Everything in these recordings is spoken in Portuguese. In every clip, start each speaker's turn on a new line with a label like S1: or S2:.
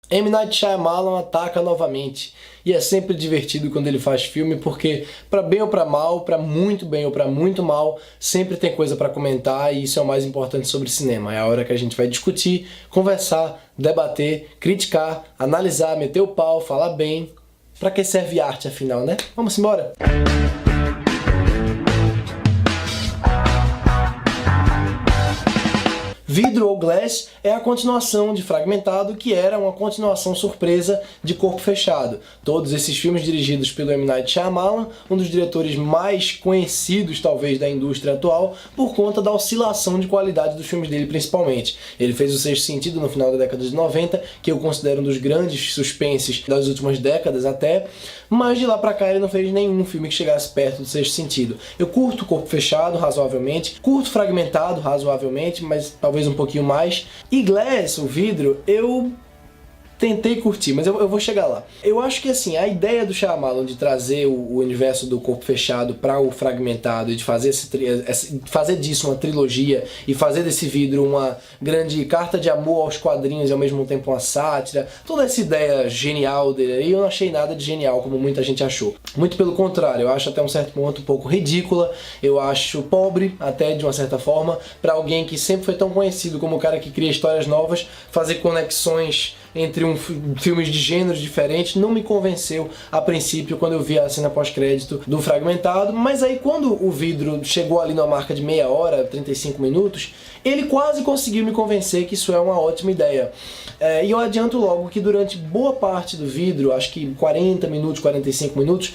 S1: M. Night Shyamalan ataca novamente. E é sempre divertido quando ele faz filme, porque pra bem ou pra mal, pra muito bem ou pra muito mal, sempre tem coisa pra comentar e isso é o mais importante sobre cinema. É a hora que a gente vai discutir, conversar, debater, criticar, analisar, meter o pau, falar bem. Pra que serve arte afinal, né? Vamos embora! Vidro ou Glass é a continuação de Fragmentado, que era uma continuação surpresa de Corpo Fechado. Todos esses filmes dirigidos pelo M. Night Shyamalan, um dos diretores mais conhecidos talvez da indústria atual, por conta da oscilação de qualidade dos filmes dele principalmente. Ele fez O Sexto Sentido no final da década de 90, que eu considero um dos grandes suspenses das últimas décadas até, mas de lá pra cá ele não fez nenhum filme que chegasse perto do Sexto Sentido. Eu curto Corpo Fechado razoavelmente, curto Fragmentado razoavelmente, mas talvez um pouquinho mais. E Glass, o vidro, eu tentei curtir, mas eu vou chegar lá. Eu acho que assim, a ideia do Shyamalan de trazer o universo do Corpo Fechado para o Fragmentado e de fazer disso uma trilogia e fazer desse vidro uma grande carta de amor aos quadrinhos e ao mesmo tempo uma sátira, toda essa ideia genial dele aí, eu não achei nada de genial como muita gente achou. Muito pelo contrário, eu acho até um certo ponto um pouco ridícula, eu acho pobre até de uma certa forma, para alguém que sempre foi tão conhecido como o cara que cria histórias novas, fazer conexões entre filmes de gêneros diferentes, não me convenceu a princípio quando eu vi a cena pós-crédito do Fragmentado, mas aí quando o vidro chegou ali na marca de meia hora, 35 minutos, ele quase conseguiu me convencer que isso é uma ótima ideia. E eu adianto logo que durante boa parte do vidro, acho que 40 minutos, 45 minutos,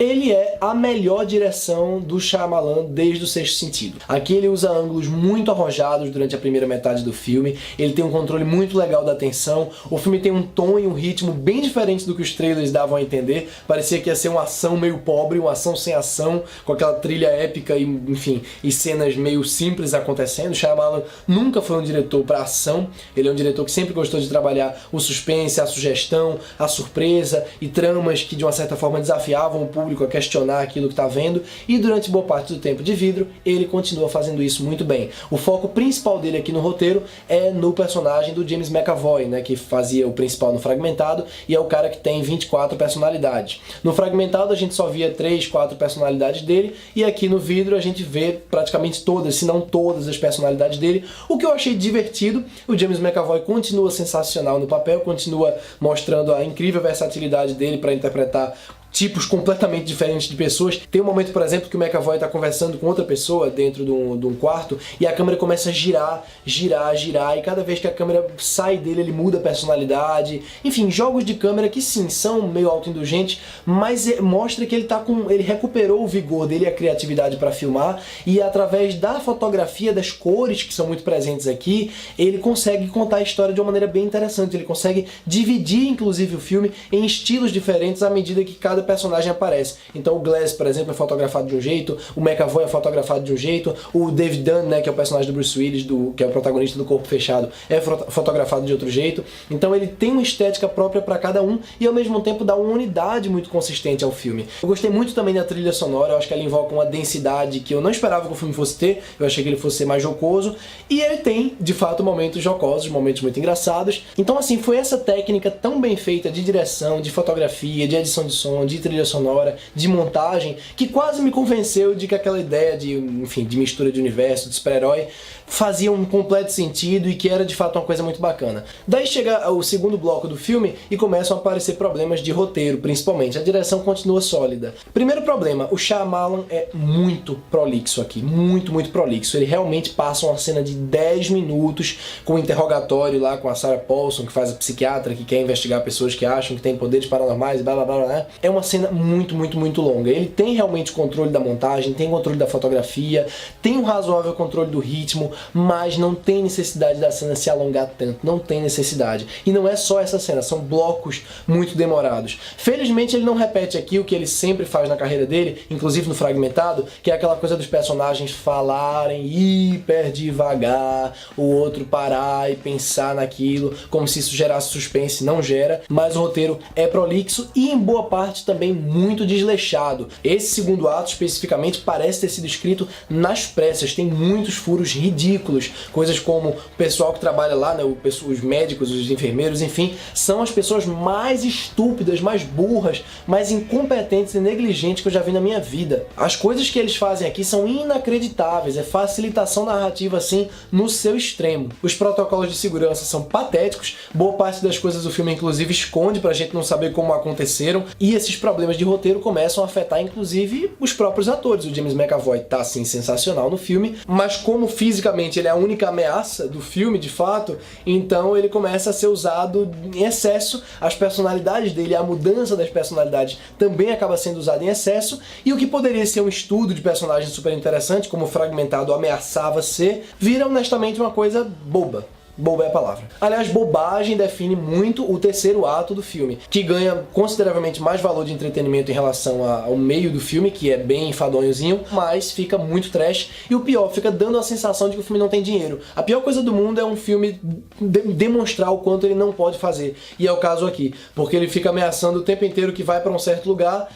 S1: ele é a melhor direção do Shyamalan desde o Sexto Sentido. Aqui ele usa ângulos muito arrojados durante a primeira metade do filme, ele tem um controle muito legal da atenção, o filme tem um tom e um ritmo bem diferentes do que os trailers davam a entender, parecia que ia ser uma ação meio pobre, uma ação sem ação, com aquela trilha épica e, enfim, e cenas meio simples acontecendo. O Shyamalan nunca foi um diretor para ação, ele é um diretor que sempre gostou de trabalhar o suspense, a sugestão, a surpresa e tramas que de uma certa forma desafiavam o público a questionar aquilo que está vendo, e durante boa parte do tempo de vidro ele continua fazendo isso muito bem. O foco principal dele aqui no roteiro é no personagem do James McAvoy, né, que fazia o principal no Fragmentado e é o cara que tem 24 personalidades. No Fragmentado a gente só via 3, 4 personalidades dele, e aqui no vidro a gente vê praticamente todas, se não todas as personalidades dele, o que eu achei divertido. O James McAvoy continua sensacional no papel, continua mostrando a incrível versatilidade dele para interpretar tipos completamente diferentes de pessoas. Tem um momento, por exemplo, que o McAvoy está conversando com outra pessoa dentro de um quarto e a câmera começa a girar, e cada vez que a câmera sai dele, ele muda a personalidade. Enfim, jogos de câmera que sim, são meio autoindulgentes, mas mostra que ele recuperou o vigor dele e a criatividade para filmar, e através da fotografia, das cores que são muito presentes aqui, ele consegue contar a história de uma maneira bem interessante. Ele consegue dividir, inclusive, o filme em estilos diferentes à medida que cada personagem aparece. Então o Glass, por exemplo, é fotografado de um jeito, o McAvoy é fotografado de um jeito, o David Dunn, né, que é o personagem do Bruce Willis, que é o protagonista do Corpo Fechado, é fotografado de outro jeito. Então ele tem uma estética própria para cada um e ao mesmo tempo dá uma unidade muito consistente ao filme. Eu gostei muito também da trilha sonora, eu acho que ela invoca uma densidade que eu não esperava que o filme fosse ter, eu achei que ele fosse ser mais jocoso, e ele tem, de fato, momentos jocosos, momentos muito engraçados. Então assim, foi essa técnica tão bem feita de direção, de fotografia, de edição de som, de trilha sonora, de montagem, que quase me convenceu de que aquela ideia de, enfim, de mistura de universo, de super-herói, fazia um completo sentido e que era de fato uma coisa muito bacana. Daí chega o segundo bloco do filme e começam a aparecer problemas de roteiro, principalmente. A direção continua sólida. Primeiro problema, o Shyamalan é muito prolixo aqui, muito prolixo. Ele realmente passa uma cena de 10 minutos com um interrogatório lá com a Sarah Paulson, que faz a psiquiatra, que quer investigar pessoas que acham que têm poderes paranormais, blá blá blá blá. É uma cena muito longa. Ele tem realmente controle da montagem, tem controle da fotografia, tem um razoável controle do ritmo, mas não tem necessidade da cena se alongar tanto, não tem necessidade. E não é só essa cena, são blocos muito demorados. Felizmente ele não repete aqui o que ele sempre faz na carreira dele, inclusive no Fragmentado, que é aquela coisa dos personagens falarem hiper devagar, o outro parar e pensar naquilo, como se isso gerasse suspense. Não gera, mas o roteiro é prolixo e em boa parte também muito desleixado. Esse segundo ato especificamente parece ter sido escrito nas pressas, tem muitos furos ridículos ridículos, coisas como o pessoal que trabalha lá, né, os médicos, os enfermeiros, enfim, são as pessoas mais estúpidas, mais burras, mais incompetentes e negligentes que eu já vi na minha vida. As coisas que eles fazem aqui são inacreditáveis, é facilitação narrativa assim no seu extremo. Os protocolos de segurança são patéticos, boa parte das coisas do filme inclusive esconde pra gente não saber como aconteceram, e esses problemas de roteiro começam a afetar inclusive os próprios atores. O James McAvoy tá assim sensacional no filme, mas como fisicamente ele é a única ameaça do filme de fato, então ele começa a ser usado em excesso, as personalidades dele, a mudança das personalidades também acaba sendo usada em excesso, e o que poderia ser um estudo de personagem super interessante, como o Fragmentado ameaçava ser, vira honestamente uma coisa boba. Boba é a palavra. Aliás, bobagem define muito o terceiro ato do filme, que ganha consideravelmente mais valor de entretenimento em relação ao meio do filme, que é bem enfadonhozinho, mas fica muito trash, e o pior, fica dando a sensação de que o filme não tem dinheiro. A pior coisa do mundo é um filme demonstrar o quanto ele não pode fazer, e é o caso aqui, porque ele fica ameaçando o tempo inteiro que vai pra um certo lugar,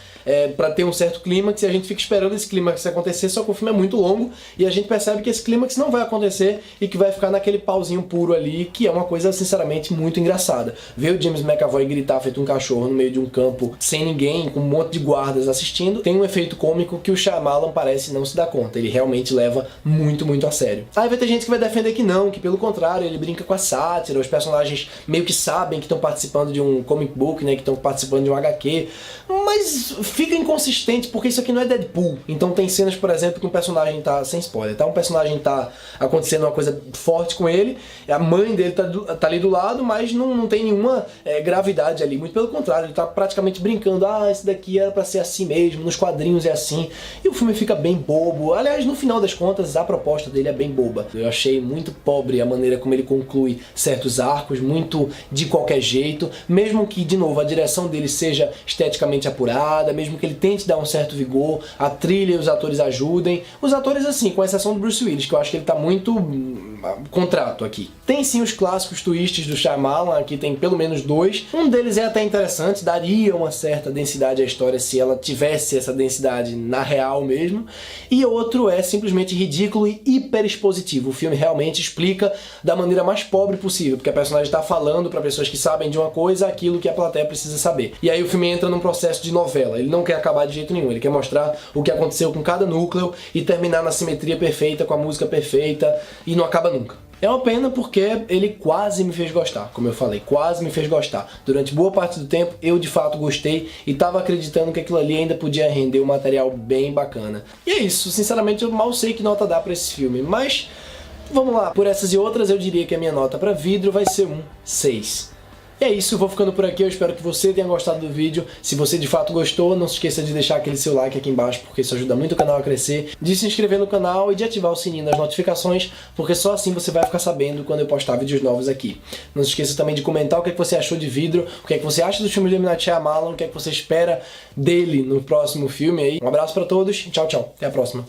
S1: pra ter um certo clímax, e a gente fica esperando esse clímax acontecer, só que o filme é muito longo, e a gente percebe que esse clímax não vai acontecer, e que vai ficar naquele pauzinho puro ali, que é uma coisa, sinceramente, muito engraçada. Ver o James McAvoy gritar feito um cachorro no meio de um campo, sem ninguém, com um monte de guardas assistindo, tem um efeito cômico que o Shyamalan parece não se dar conta. Ele realmente leva muito, muito a sério. Aí vai ter gente que vai defender que não, que pelo contrário, ele brinca com a sátira, os personagens meio que sabem que estão participando de um comic book, né, que estão participando de um HQ, mas fica inconsistente, porque isso aqui não é Deadpool. Então tem cenas, por exemplo, que um personagem tá, sem spoiler, tá? Um personagem tá acontecendo uma coisa forte com ele, a mãe dele tá ali do lado, mas não tem nenhuma gravidade ali, muito pelo contrário, ele tá praticamente brincando, esse daqui era pra ser assim mesmo, nos quadrinhos é assim, e o filme fica bem bobo. Aliás, no final das contas, a proposta dele é bem boba. Eu achei muito pobre a maneira como ele conclui certos arcos, muito de qualquer jeito, mesmo que, de novo, a direção dele seja esteticamente apurada, mesmo que ele tente dar um certo vigor, a trilha e os atores ajudem. Os atores, assim, com exceção do Bruce Willis, que eu acho que ele tá muito contrato aqui. Tem sim os clássicos twists do Shyamalan, aqui tem pelo menos dois. Um deles é até interessante, daria uma certa densidade à história se ela tivesse essa densidade na real mesmo. E outro é simplesmente ridículo e hiper expositivo. O filme realmente explica da maneira mais pobre possível, porque a personagem está falando para pessoas que sabem de uma coisa aquilo que a plateia precisa saber. E aí o filme entra num processo de novela. Ele não quer acabar de jeito nenhum, ele quer mostrar o que aconteceu com cada núcleo e terminar na simetria perfeita, com a música perfeita, e não acaba nunca. É uma pena porque ele quase me fez gostar, como eu falei, quase me fez gostar. Durante boa parte do tempo eu de fato gostei e tava acreditando que aquilo ali ainda podia render um material bem bacana. E é isso, sinceramente eu mal sei que nota dá pra esse filme, mas vamos lá, por essas e outras eu diria que a minha nota pra vidro vai ser um 6. E é isso, eu vou ficando por aqui, eu espero que você tenha gostado do vídeo. Se você de fato gostou, não se esqueça de deixar aquele seu like aqui embaixo, porque isso ajuda muito o canal a crescer, de se inscrever no canal e de ativar o sininho das notificações, porque só assim você vai ficar sabendo quando eu postar vídeos novos aqui. Não se esqueça também de comentar o que você achou de Vidro, o que você acha do filme do M. Night Shyamalan, o que você espera dele no próximo filme aí. Um abraço pra todos, tchau, tchau, até a próxima.